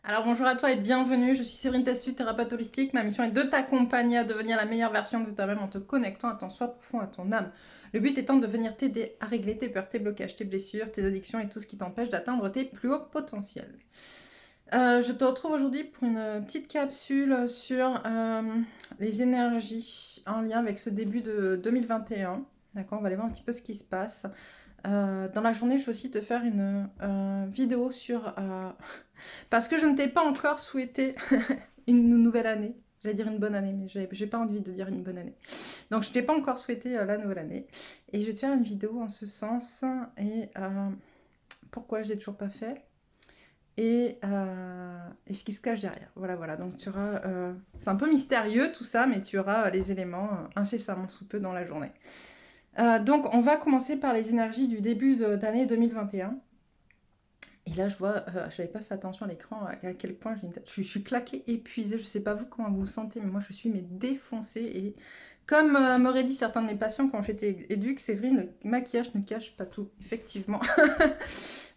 Alors bonjour à toi et bienvenue, je suis Séverine Testu, thérapeute holistique. Ma mission est de t'accompagner à devenir la meilleure version de toi-même en te connectant à ton soi profond, à ton âme. Le but étant de venir t'aider à régler tes peurs, tes blocages, tes blessures, tes addictions et tout ce qui t'empêche d'atteindre tes plus hauts potentiels. Je te retrouve aujourd'hui pour une petite capsule sur les énergies en lien avec ce début de 2021. D'accord, on va aller voir un petit peu ce qui se passe. Dans la journée, je vais aussi te faire une vidéo sur... parce que je ne t'ai pas encore souhaité une nouvelle année. J'allais dire une bonne année, mais j'ai pas envie de dire une bonne année. Donc je t'ai pas encore souhaité la nouvelle année. Et je vais te faire une vidéo en ce sens. Et pourquoi je l'ai toujours pas fait. Et ce qui se cache derrière. Voilà, voilà. Donc tu auras... c'est un peu mystérieux tout ça, mais tu auras les éléments incessamment sous peu dans la journée. Donc on va commencer par les énergies du début d'année 2021. Et là, je vois, je n'avais pas fait attention à l'écran, à quel point je suis claquée, épuisée. Je ne sais pas vous comment vous vous sentez, mais moi, je suis défoncée. Et comme m'auraient dit certains de mes patients quand j'étais éduque, Séverine, le maquillage ne cache pas tout, effectivement.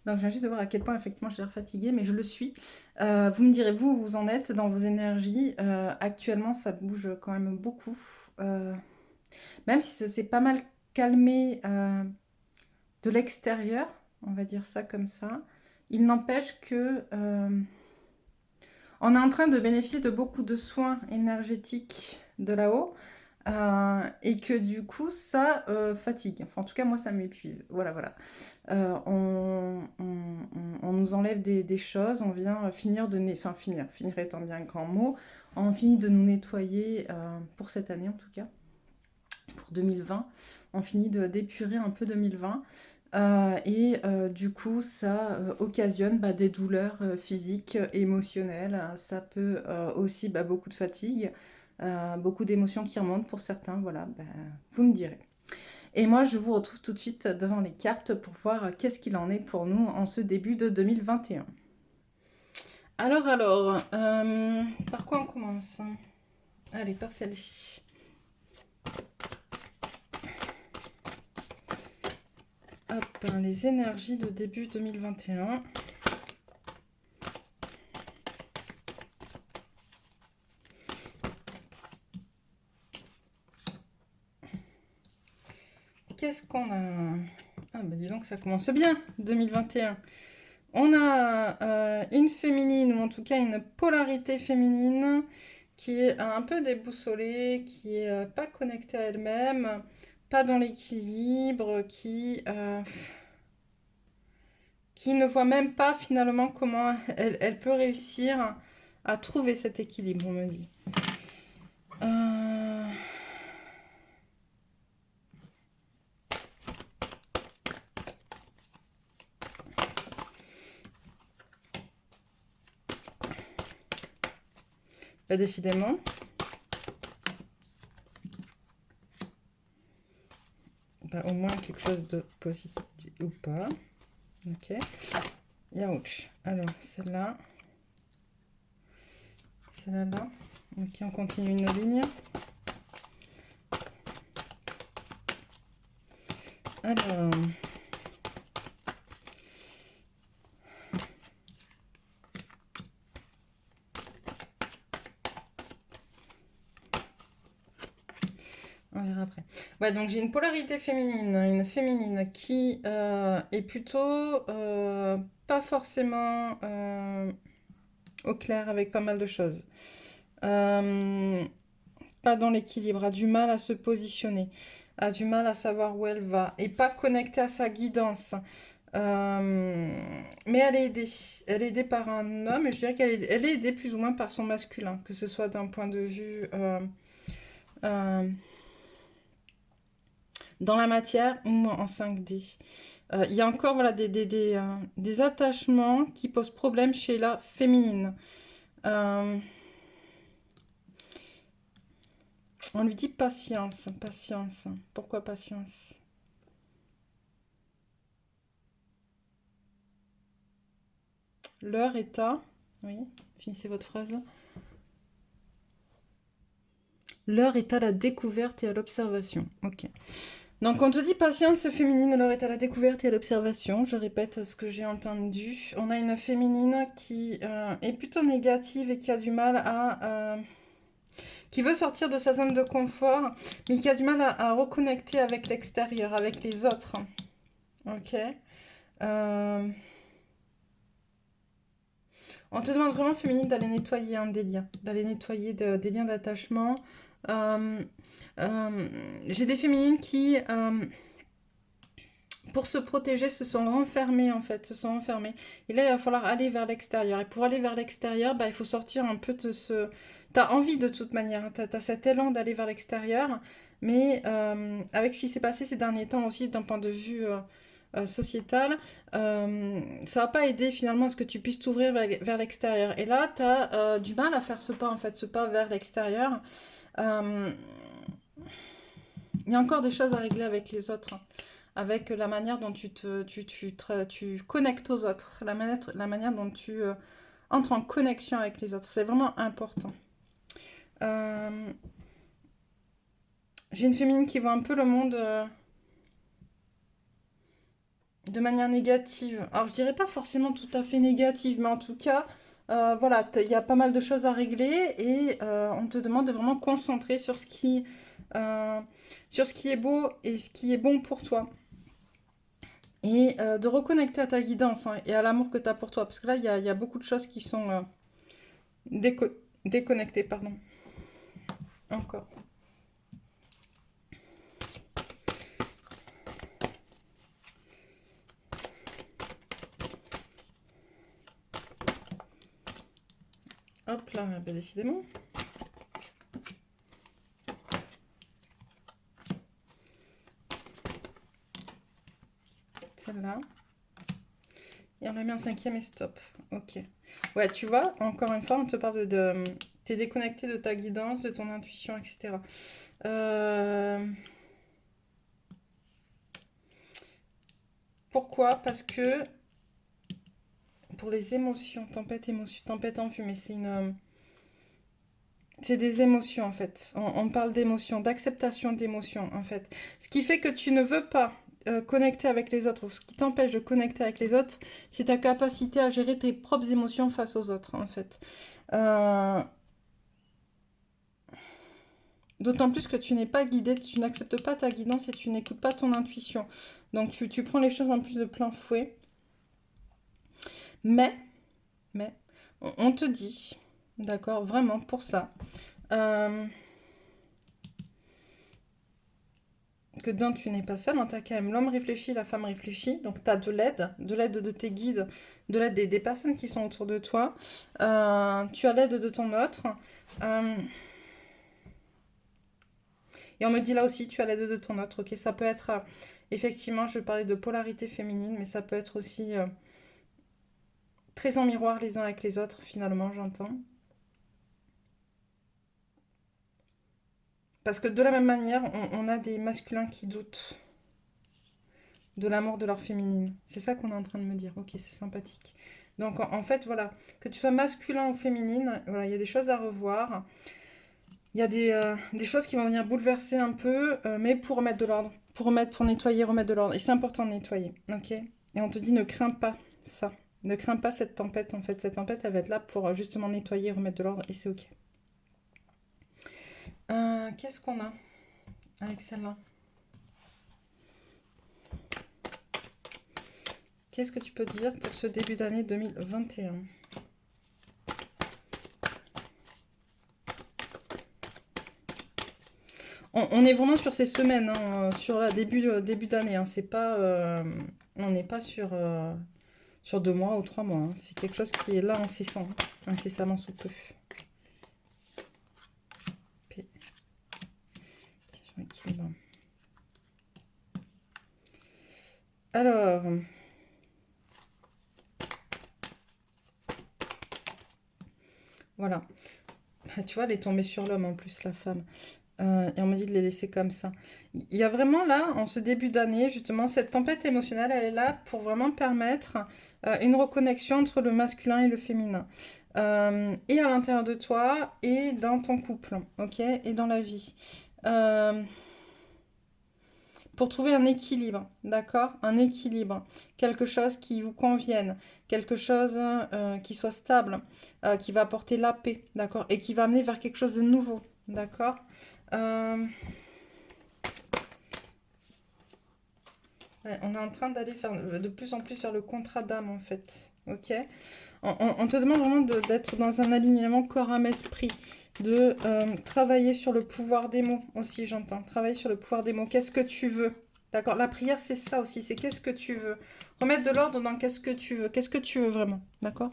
Donc, je viens juste de voir à quel point, effectivement, j'ai l'air fatiguée, mais je le suis. Vous me direz, vous, vous en êtes dans vos énergies. Actuellement, ça bouge quand même beaucoup. Même si ça s'est pas mal calmé de l'extérieur, on va dire ça comme ça. Il n'empêche que on est en train de bénéficier de beaucoup de soins énergétiques de là-haut et que du coup ça fatigue. Enfin en tout cas moi ça m'épuise. Voilà voilà. On nous enlève des choses, on vient finir de finir étant bien un grand mot. On finit de nous nettoyer pour cette année en tout cas. Pour 2020, on finit d'épurer un peu 2020. Du coup, ça occasionne des douleurs physiques, émotionnelles. Ça peut aussi beaucoup de fatigue, beaucoup d'émotions qui remontent pour certains. Voilà, vous me direz. Et moi, je vous retrouve tout de suite devant les cartes pour voir qu'est-ce qu'il en est pour nous en ce début de 2021. Alors, par quoi on commence? Allez, par celle-ci. Hop, les énergies de début 2021. Qu'est-ce qu'on a? Ah bah dis donc, ça commence bien, 2021. On a une féminine, ou en tout cas une polarité féminine, qui est un peu déboussolée, qui est pas connectée à elle-même, pas dans l'équilibre, qui ne voit même pas finalement comment elle peut réussir à trouver cet équilibre, on me dit. Euh, Décidément. Au moins quelque chose de positif ou pas. Ok. Yaouch. Alors, celle-là. Celle-là. Ok, on continue une ligne. Alors. On verra après. Ouais, donc j'ai une polarité féminine. Une féminine qui est plutôt pas forcément au clair avec pas mal de choses. Pas dans l'équilibre, a du mal à se positionner, a du mal à savoir où elle va, et pas connectée à sa guidance. Mais elle est aidée. Elle est aidée par un homme, et je dirais elle est aidée plus ou moins par son masculin, que ce soit d'un point de vue euh, dans la matière ou en 5D. Il y a encore voilà, des attachements qui posent problème chez la féminine. On lui dit patience, patience. Pourquoi patience? L'heure est à... Oui, finissez votre phrase. L'heure est à la découverte et à l'observation. Ok. Donc on te dit patience féminine, alors est à la découverte et à l'observation. Je répète ce que j'ai entendu. On a une féminine qui est plutôt négative et qui a du mal qui veut sortir de sa zone de confort, mais qui a du mal à reconnecter avec l'extérieur, avec les autres. Ok. Euh, On te demande vraiment féminine d'aller nettoyer des liens, d'aller nettoyer des liens d'attachement. Euh, j'ai des féminines qui, pour se protéger, se sont renfermées en fait, se sont renfermées. Et là, il va falloir aller vers l'extérieur. Et pour aller vers l'extérieur, bah, il faut sortir un peu de ce... T'as envie de toute manière, hein. T'as cet élan d'aller vers l'extérieur, mais avec ce qui s'est passé ces derniers temps aussi d'un point de vue sociétal, ça va pas aider finalement à ce que tu puisses t'ouvrir vers l'extérieur. Et là, tu as du mal à faire ce pas en fait, ce pas vers l'extérieur. Euh, Il y a encore des choses à régler avec les autres, hein, avec la manière dont tu connectes aux autres, la manière dont tu entres en connexion avec les autres. C'est vraiment important. Euh, j'ai une féminine qui voit un peu le monde de manière négative. Alors je dirais pas forcément tout à fait négative, mais en tout cas, voilà, il y a pas mal de choses à régler et on te demande de vraiment concentrer euh, sur ce qui est beau et ce qui est bon pour toi. Et de reconnecter à ta guidance, hein, et à l'amour que tu as pour toi. Parce que là, il y a beaucoup de choses qui sont déco- déconnectées. Pardon. Encore. Hop là, bah, décidément. Celle-là. Et on la met en cinquième et stop. Ok. Ouais, tu vois, encore une fois, on te parle t'es déconnecté de ta guidance, de ton intuition, etc. Euh, Pourquoi? Parce que pour les émotions, tempête en fumée, c'est des émotions en fait. On parle d'émotions, d'acceptation d'émotions en fait. Ce qui fait que tu ne veux pas connecter avec les autres, ou ce qui t'empêche de connecter avec les autres, c'est ta capacité à gérer tes propres émotions face aux autres en fait. Euh, D'autant plus que tu n'es pas guidé, tu n'acceptes pas ta guidance et tu n'écoutes pas ton intuition. Donc tu prends les choses en plus de plein fouet. Mais, on te dit, d'accord, vraiment pour ça, euh, que donc tu n'es pas seul, hein, t'as quand même l'homme réfléchit, la femme réfléchit, donc tu as de l'aide de tes guides, de l'aide des personnes qui sont autour de toi, tu as l'aide de ton autre, euh, et on me dit là aussi, tu as l'aide de ton autre, ok, ça peut être, effectivement, je parlais de polarité féminine, mais ça peut être aussi très en miroir les uns avec les autres, finalement, j'entends. Parce que de la même manière, on a des masculins qui doutent de l'amour de leur féminine. C'est ça qu'on est en train de me dire. Ok, c'est sympathique. Donc en fait, voilà, que tu sois masculin ou féminine, voilà, il y a des choses à revoir. Il y a des choses qui vont venir bouleverser un peu, mais pour remettre de l'ordre. Pour nettoyer, remettre de l'ordre. Et c'est important de nettoyer, ok. Et on te dit, ne crains pas ça. Ne crains pas cette tempête, en fait. Cette tempête, elle va être là pour justement nettoyer, remettre de l'ordre, et c'est ok. Qu'est-ce qu'on a avec celle-là? Qu'est-ce que tu peux dire pour ce début d'année 2021? On est vraiment sur ces semaines, hein, sur la début d'année, hein. C'est pas, on n'est pas sur 2 mois ou 3 mois, hein. C'est quelque chose qui est là incessamment sous peu. P- question équilibre. Alors, voilà. Ah, tu vois, elle est tombée sur l'homme en plus, la femme. Et on me dit de les laisser comme ça. Il y a vraiment là, en ce début d'année, justement, cette tempête émotionnelle, elle est là pour vraiment permettre une reconnexion entre le masculin et le féminin. Et à l'intérieur de toi, et dans ton couple, ok? Et dans la vie. Euh, pour trouver un équilibre, d'accord? Un équilibre, quelque chose qui vous convienne, quelque chose qui soit stable, qui va apporter la paix, d'accord? Et qui va amener vers quelque chose de nouveau, d'accord? Ouais, on est en train d'aller faire de plus en plus vers le contrat d'âme, en fait, ok? On te demande vraiment d'être dans un alignement corps, âme, esprit, de travailler sur le pouvoir des mots aussi, j'entends. Travailler sur le pouvoir des mots. Qu'est-ce que tu veux? D'accord? La prière, c'est ça aussi. C'est qu'est-ce que tu veux? Remettre de l'ordre dans qu'est-ce que tu veux. Qu'est-ce que tu veux vraiment? D'accord?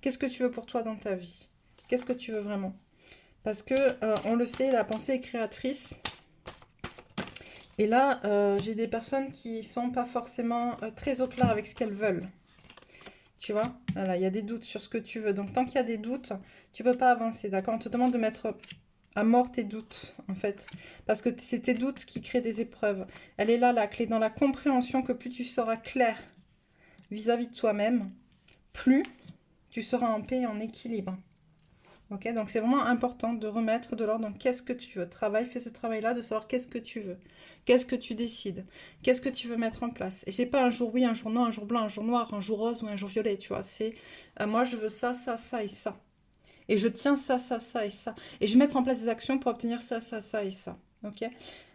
Qu'est-ce que tu veux pour toi dans ta vie? Qu'est-ce que tu veux vraiment? Parce que, on le sait, la pensée est créatrice. Et là, j'ai des personnes qui sont pas forcément très au clair avec ce qu'elles veulent. Tu vois, voilà, il y a des doutes sur ce que tu veux. Donc, tant qu'il y a des doutes, tu peux pas avancer, d'accord? On te demande de mettre à mort tes doutes, en fait. Parce que c'est tes doutes qui créent des épreuves. Elle est là, la clé, dans la compréhension que plus tu seras clair vis-à-vis de toi-même, plus tu seras en paix et en équilibre. Ok, donc c'est vraiment important de remettre de l'ordre dans qu'est-ce que tu veux. Fais ce travail-là de savoir qu'est-ce que tu veux. Qu'est-ce que tu décides. Qu'est-ce que tu veux mettre en place. Et c'est pas un jour oui, un jour non, un jour blanc, un jour noir, un jour rose ou un jour violet, tu vois. C'est moi je veux ça, ça, ça et ça. Et je tiens ça, ça, ça et ça. Et je vais mettre en place des actions pour obtenir ça, ça, ça et ça. Ok?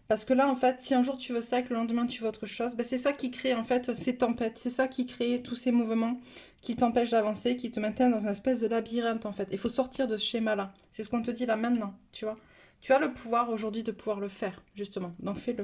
Parce que là, en fait, si un jour tu veux ça et que le lendemain tu veux autre chose, ben c'est ça qui crée en fait ces tempêtes. C'est ça qui crée tous ces mouvements qui t'empêchent d'avancer, qui te maintiennent dans une espèce de labyrinthe en fait. Il faut sortir de ce schéma-là. C'est ce qu'on te dit là maintenant, tu vois. Tu as le pouvoir aujourd'hui de pouvoir le faire, justement. Donc fais-le.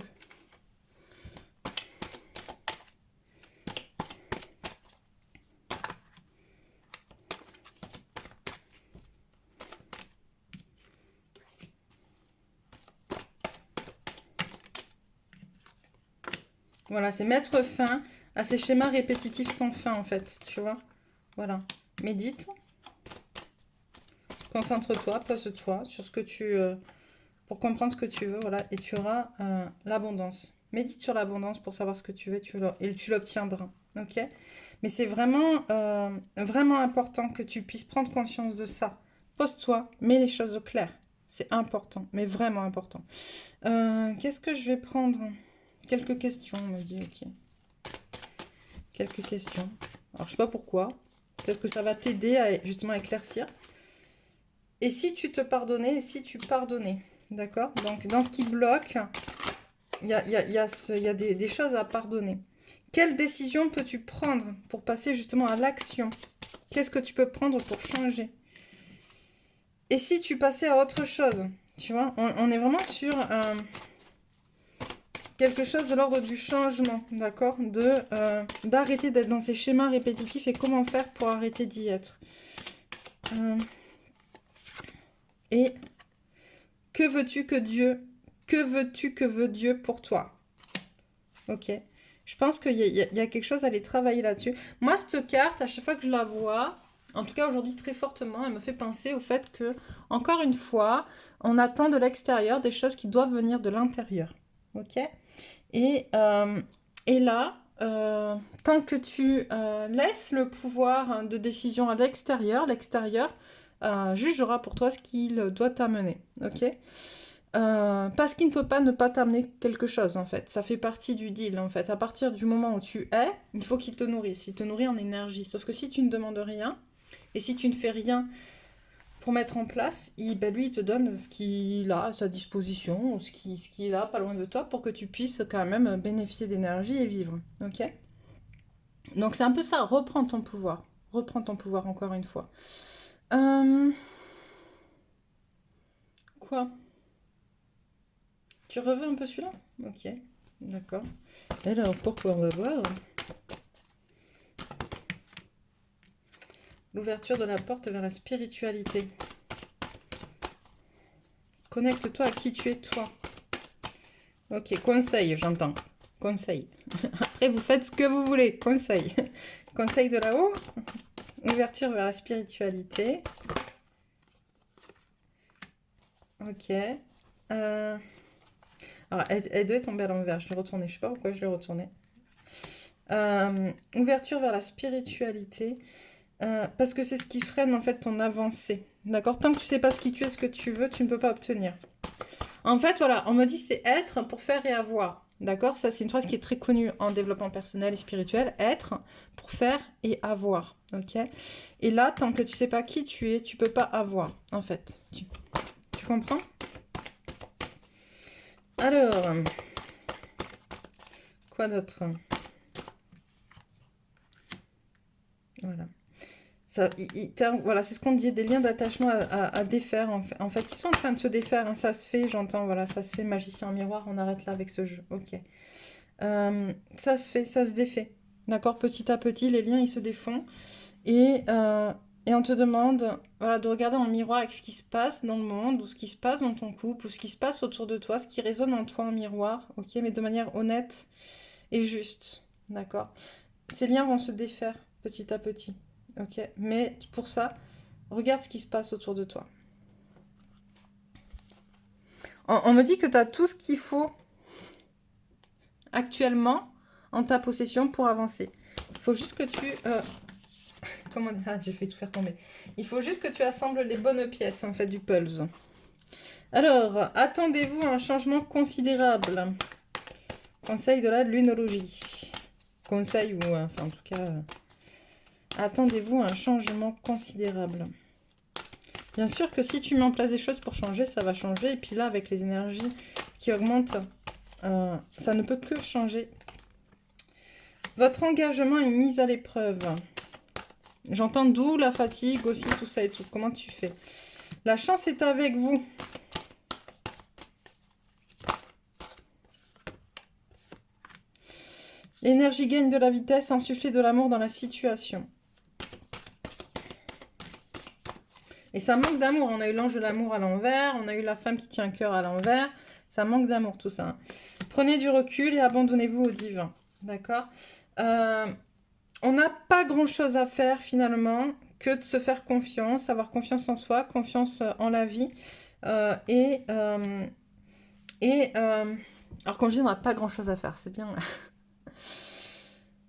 Voilà, c'est mettre fin à ces schémas répétitifs sans fin en fait, tu vois. Voilà. Médite. Concentre-toi, pose-toi sur ce que tu... pour comprendre ce que tu veux, voilà, et tu auras l'abondance. Médite sur l'abondance pour savoir ce que tu veux et tu l'obtiendras, ok? Mais c'est vraiment, vraiment important que tu puisses prendre conscience de ça. Pose-toi, mets les choses au clair. C'est important, mais vraiment important. Qu'est-ce que je vais prendre? Quelques questions, on me dit, ok. Quelques questions. Alors, je sais pas pourquoi. Peut-être que ça va t'aider à justement éclaircir. Et si tu te pardonnais, et si tu pardonnais, d'accord? Donc, dans ce qui bloque, il y a des choses à pardonner. Quelle décision peux-tu prendre pour passer justement à l'action? Qu'est-ce que tu peux prendre pour changer? Et si tu passais à autre chose? Tu vois, on est vraiment sur quelque chose de l'ordre du changement, d'accord? D'arrêter d'être dans ces schémas répétitifs et comment faire pour arrêter d'y être. Et que veux-tu que veut Dieu pour toi? Ok. Je pense qu'il y a quelque chose à aller travailler là-dessus. Moi, cette carte, à chaque fois que je la vois, en tout cas aujourd'hui très fortement, elle me fait penser au fait que, encore une fois, on attend de l'extérieur des choses qui doivent venir de l'intérieur. Ok. Et là, tant que tu laisses le pouvoir de décision à l'extérieur jugera pour toi ce qu'il doit t'amener. Ok. Parce qu'il ne peut pas ne pas t'amener quelque chose, en fait. Ça fait partie du deal, en fait. À partir du moment où tu es, il faut qu'il te nourrisse. Il te nourrit en énergie. Sauf que si tu ne demandes rien, et si tu ne fais rien pour mettre en place, lui, il te donne ce qu'il a à sa disposition, ou ce qu'il a pas loin de toi, pour que tu puisses quand même bénéficier d'énergie et vivre. Ok? Donc c'est un peu ça. Reprends ton pouvoir. Reprends ton pouvoir, encore une fois. Quoi? Tu reveux un peu celui-là? Ok, d'accord. Alors, pourquoi? On va voir. L'ouverture de la porte vers la spiritualité. Connecte-toi à qui tu es, toi. Ok, conseil, j'entends. Conseil. Après, vous faites ce que vous voulez. Conseil. Conseil de là-haut. Ouverture vers la spiritualité. Ok. Alors, elle devait tomber à l'envers. Je l'ai retournée. Je sais pas pourquoi je l'ai retournée. Ouverture vers la spiritualité. Parce que c'est ce qui freine en fait ton avancée. D'accord? Tant que tu sais pas ce que tu veux, tu ne peux pas obtenir. En fait, voilà, on me dit c'est être pour faire et avoir. D'accord? Ça, c'est une phrase qui est très connue en développement personnel et spirituel. Être pour faire et avoir. Ok? Et là, tant que tu sais pas qui tu es, tu peux pas avoir, en fait. Tu comprends? Alors, quoi d'autre? Voilà. Ça, voilà, c'est ce qu'on dit, des liens d'attachement à défaire, en fait, qui sont en train de se défaire, hein, ça se fait, j'entends, voilà, ça se fait, magicien en miroir, on arrête là avec ce jeu, ok. Ça se fait, ça se défait, d'accord, petit à petit, les liens, ils se défont, et on te demande, voilà, de regarder dans le miroir avec ce qui se passe dans le monde, ou ce qui se passe dans ton couple, ou ce qui se passe autour de toi, ce qui résonne en toi en miroir, ok, mais de manière honnête et juste, d'accord. Ces liens vont se défaire petit à petit. Ok, mais pour ça, regarde ce qui se passe autour de toi. On me dit que tu as tout ce qu'il faut actuellement en ta possession pour avancer. Il faut juste que tu... comment dire? Ah, j'ai fait tout faire tomber. Il faut juste que tu assembles les bonnes pièces, en fait, du puzzle. Alors, attendez-vous à un changement considérable. Conseil de la lunologie. Conseil ou... enfin, en tout cas... attendez-vous à un changement considérable. Bien sûr que si tu mets en place des choses pour changer, ça va changer. Et puis là, avec les énergies qui augmentent, ça ne peut que changer. Votre engagement est mis à l'épreuve. J'entends d'où la fatigue aussi, tout ça et tout. Comment tu fais? La chance est avec vous. L'énergie gagne de la vitesse, insuffler de l'amour dans la situation. Et ça manque d'amour. On a eu l'ange de l'amour à l'envers. On a eu la femme qui tient un cœur à l'envers. Ça manque d'amour, tout ça. Prenez du recul et abandonnez-vous au divin. D'accord? On n'a pas grand-chose à faire, finalement, que de se faire confiance, avoir confiance en soi, confiance en la vie. Alors, quand je dis on n'a pas grand-chose à faire, c'est bien...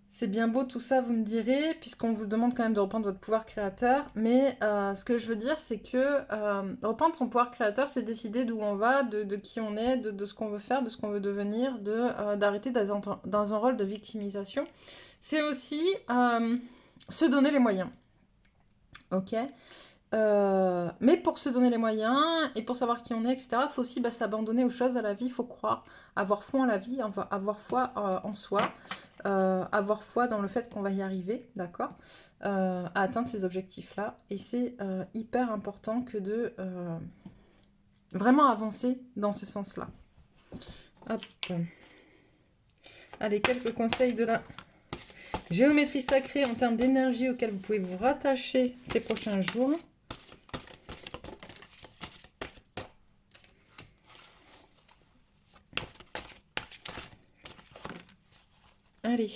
C'est bien beau tout ça, vous me direz, puisqu'on vous demande quand même de reprendre votre pouvoir créateur. Mais ce que je veux dire, c'est que reprendre son pouvoir créateur, c'est décider d'où on va, de qui on est, de ce qu'on veut faire, de ce qu'on veut devenir, d'arrêter d'être dans un rôle de victimisation. C'est aussi se donner les moyens. Ok? Mais pour se donner les moyens et pour savoir qui on est, etc., il faut aussi s'abandonner aux choses, à la vie, il faut croire, avoir foi en la vie, avoir foi en soi, avoir foi dans le fait qu'on va y arriver, d'accord, à atteindre ces objectifs-là. Et c'est hyper important que de vraiment avancer dans ce sens-là. Hop. Allez, quelques conseils de la géométrie sacrée en termes d'énergie auxquels vous pouvez vous rattacher ces prochains jours. Allez.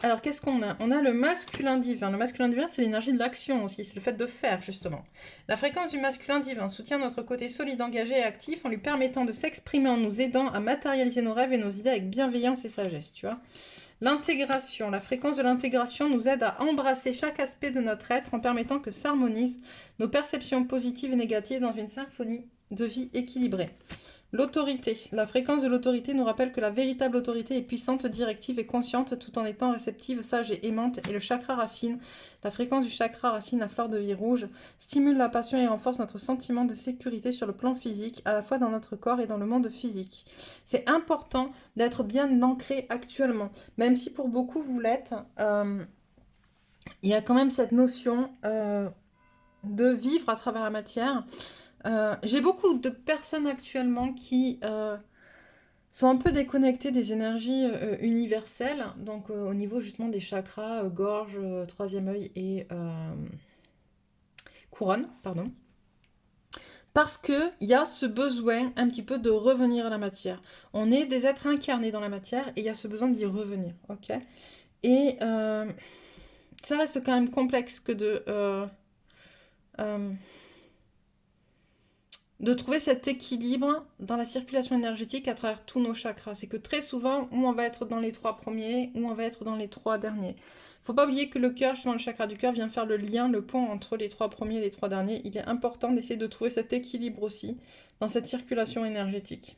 Alors, qu'est-ce qu'on a? On a le masculin divin. Le masculin divin, c'est l'énergie de l'action aussi. C'est le fait de faire, justement. La fréquence du masculin divin soutient notre côté solide, engagé et actif en lui permettant de s'exprimer, en nous aidant à matérialiser nos rêves et nos idées avec bienveillance et sagesse, tu vois. L'intégration. La fréquence de l'intégration nous aide à embrasser chaque aspect de notre être en permettant que s'harmonisent nos perceptions positives et négatives dans une symphonie de vie équilibrée. L'autorité. La fréquence de l'autorité nous rappelle que la véritable autorité est puissante, directive et consciente tout en étant réceptive, sage et aimante. Et le chakra racine, la fréquence du chakra racine à fleur de vie rouge, stimule la passion et renforce notre sentiment de sécurité sur le plan physique, à la fois dans notre corps et dans le monde physique. C'est important d'être bien ancré actuellement, même si pour beaucoup vous l'êtes. Il y a quand même cette notion de vivre à travers la matière. J'ai beaucoup de personnes actuellement qui sont un peu déconnectées des énergies universelles, donc au niveau justement des chakras, gorge, troisième œil et couronne, pardon. Parce qu'il y a ce besoin un petit peu de revenir à la matière. On est des êtres incarnés dans la matière et il y a ce besoin d'y revenir, ok? Et ça reste quand même complexe que de trouver cet équilibre dans la circulation énergétique à travers tous nos chakras. C'est que très souvent, ou on va être dans les 3 premiers, ou on va être dans les 3 derniers. Faut pas oublier que le cœur, justement le chakra du cœur, vient faire le lien, le pont entre les 3 premiers et les 3 derniers. Il est important d'essayer de trouver cet équilibre aussi dans cette circulation énergétique.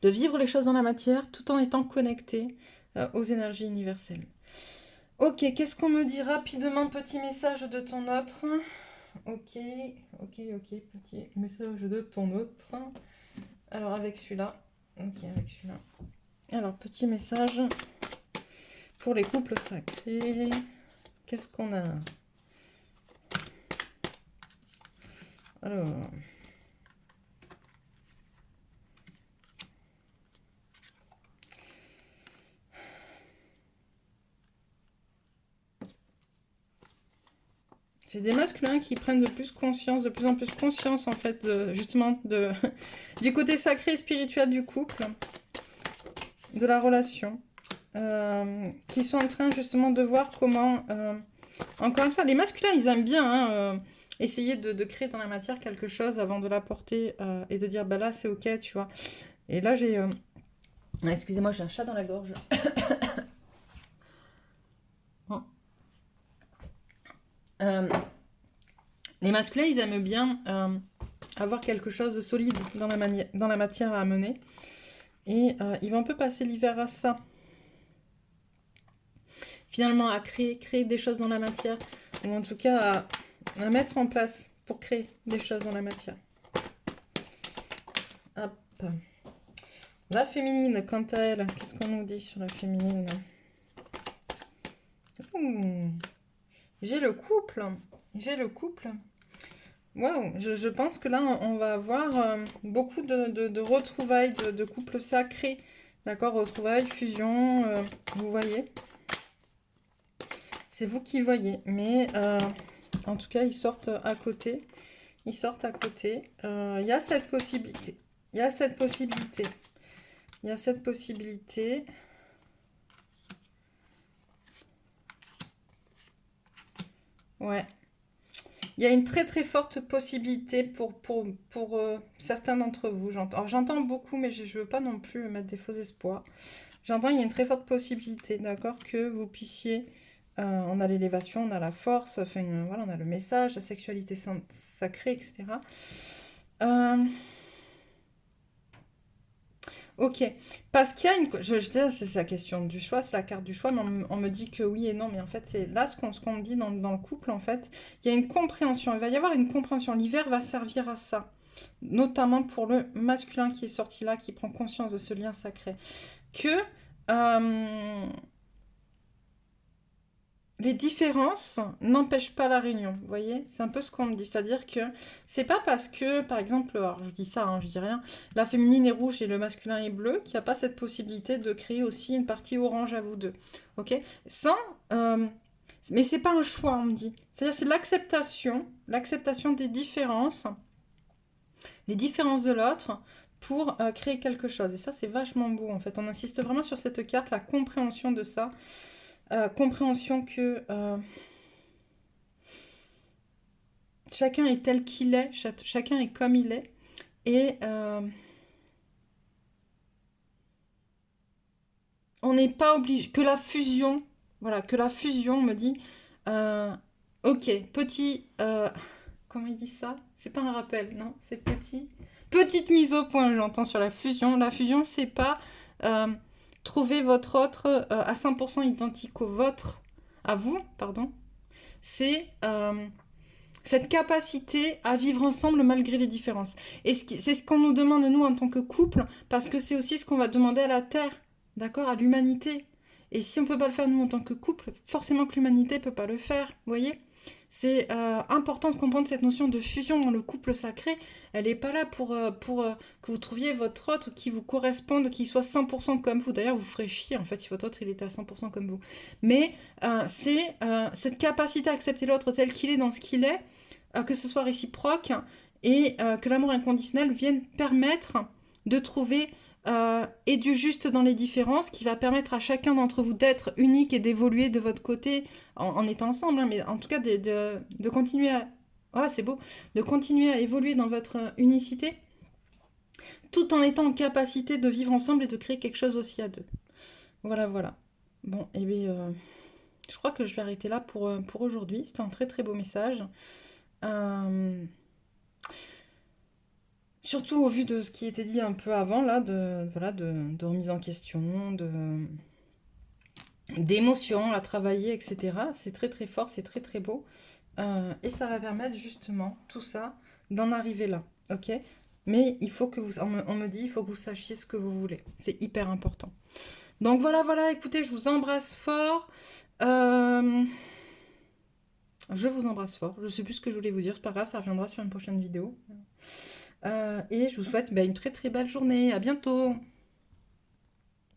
de vivre les choses dans la matière tout en étant connecté aux énergies universelles. Ok, qu'est-ce qu'on me dit rapidement? Petit message de ton autre. Ok, petit message de ton autre. Alors avec celui-là. Ok, avec celui-là. Alors, petit message pour les couples sacrés. Qu'est-ce qu'on a? Alors... J'ai des masculins qui prennent de plus en plus conscience en fait, justement, du côté sacré et spirituel du couple, de la relation, qui sont en train justement de voir comment, encore une fois, les masculins ils aiment bien essayer de créer dans la matière quelque chose avant de l'apporter et de dire bah là c'est ok, tu vois. Et là j'ai, excusez-moi, j'ai un chat dans la gorge. Les masculins, ils aiment bien avoir quelque chose de solide dans la matière à amener. Et ils vont un peu passer l'hiver à ça. Finalement, à créer des choses dans la matière. Ou en tout cas, à mettre en place pour créer des choses dans la matière. Hop. La féminine, quant à elle, qu'est-ce qu'on nous dit sur la féminine? J'ai le couple. J'ai le couple. Wow, je pense que là, on va avoir beaucoup de retrouvailles de couples sacrés. D'accord, retrouvailles, fusion, vous voyez. C'est vous qui voyez. Mais en tout cas, ils sortent à côté. Ils sortent à côté. Il y a cette possibilité. Il y a cette possibilité. Il y a cette possibilité. Ouais. Il y a une très très forte possibilité pour certains d'entre vous. Alors j'entends beaucoup, mais je ne veux pas non plus mettre des faux espoirs. J'entends il y a une très forte possibilité, d'accord, que vous puissiez... on a l'élévation, on a la force, enfin voilà, on a le message, la sexualité sacrée, etc. Ok, parce qu'il y a une... c'est la question du choix, c'est la carte du choix, mais on me dit que oui et non, mais en fait, c'est là ce qu'on me dit dans le couple, en fait, il y a une compréhension, il va y avoir une compréhension, l'hiver va servir à ça, notamment pour le masculin qui est sorti là, qui prend conscience de ce lien sacré, que les différences n'empêchent pas la réunion, vous voyez? C'est un peu ce qu'on me dit, c'est-à-dire que c'est pas parce que, par exemple, alors je dis ça, hein, je dis rien, la féminine est rouge et le masculin est bleu, qu'il n'y a pas cette possibilité de créer aussi une partie orange à vous deux, ok? Sans... mais c'est pas un choix, on me dit. C'est-à-dire c'est l'acceptation des différences de l'autre pour créer quelque chose. Et ça, c'est vachement beau, en fait. On insiste vraiment sur cette carte, la compréhension de ça. Compréhension que chacun est tel qu'il est, chacun est comme il est, et on n'est pas obligé, que la fusion, voilà, que la fusion me dit, ok, petit, comment il dit ça? C'est pas un rappel, non, c'est petite mise au point, j'entends sur la fusion. La fusion, c'est pas trouver votre autre à 100% identique au vôtre, à vous, pardon, c'est cette capacité à vivre ensemble malgré les différences. Et c'est ce qu'on nous demande, nous, en tant que couple, parce que c'est aussi ce qu'on va demander à la Terre, d'accord, à l'humanité. Et si on ne peut pas le faire, nous, en tant que couple, forcément que l'humanité ne peut pas le faire, vous voyez. C'est important de comprendre cette notion de fusion dans le couple sacré. Elle n'est pas là pour que vous trouviez votre autre qui vous corresponde, qui soit 100% comme vous. D'ailleurs, vous ferez chier, en fait, si votre autre, il était à 100% comme vous. Mais c'est cette capacité à accepter l'autre tel qu'il est dans ce qu'il est, que ce soit réciproque, et que l'amour inconditionnel vienne permettre de trouver et du juste dans les différences, qui va permettre à chacun d'entre vous d'être unique et d'évoluer de votre côté en étant ensemble, hein, mais en tout cas de continuer à... Oh, c'est beau, de continuer à évoluer dans votre unicité, tout en étant en capacité de vivre ensemble et de créer quelque chose aussi à deux. Voilà, voilà. Bon, et bien, je crois que je vais arrêter là pour aujourd'hui. C'était un très très beau message. Surtout au vu de ce qui était dit un peu avant, là, voilà, de remise en question, d'émotions à travailler, etc. C'est très très fort, c'est très très beau. Et ça va permettre justement tout ça d'en arriver là, ok? Mais il faut que vous, on me dit, il faut que vous sachiez ce que vous voulez. C'est hyper important. Donc voilà, voilà, écoutez, je vous embrasse fort. Euh, je vous embrasse fort. Je sais plus ce que je voulais vous dire, c'est pas grave, ça reviendra sur une prochaine vidéo. Et je vous souhaite une très très belle journée. À bientôt!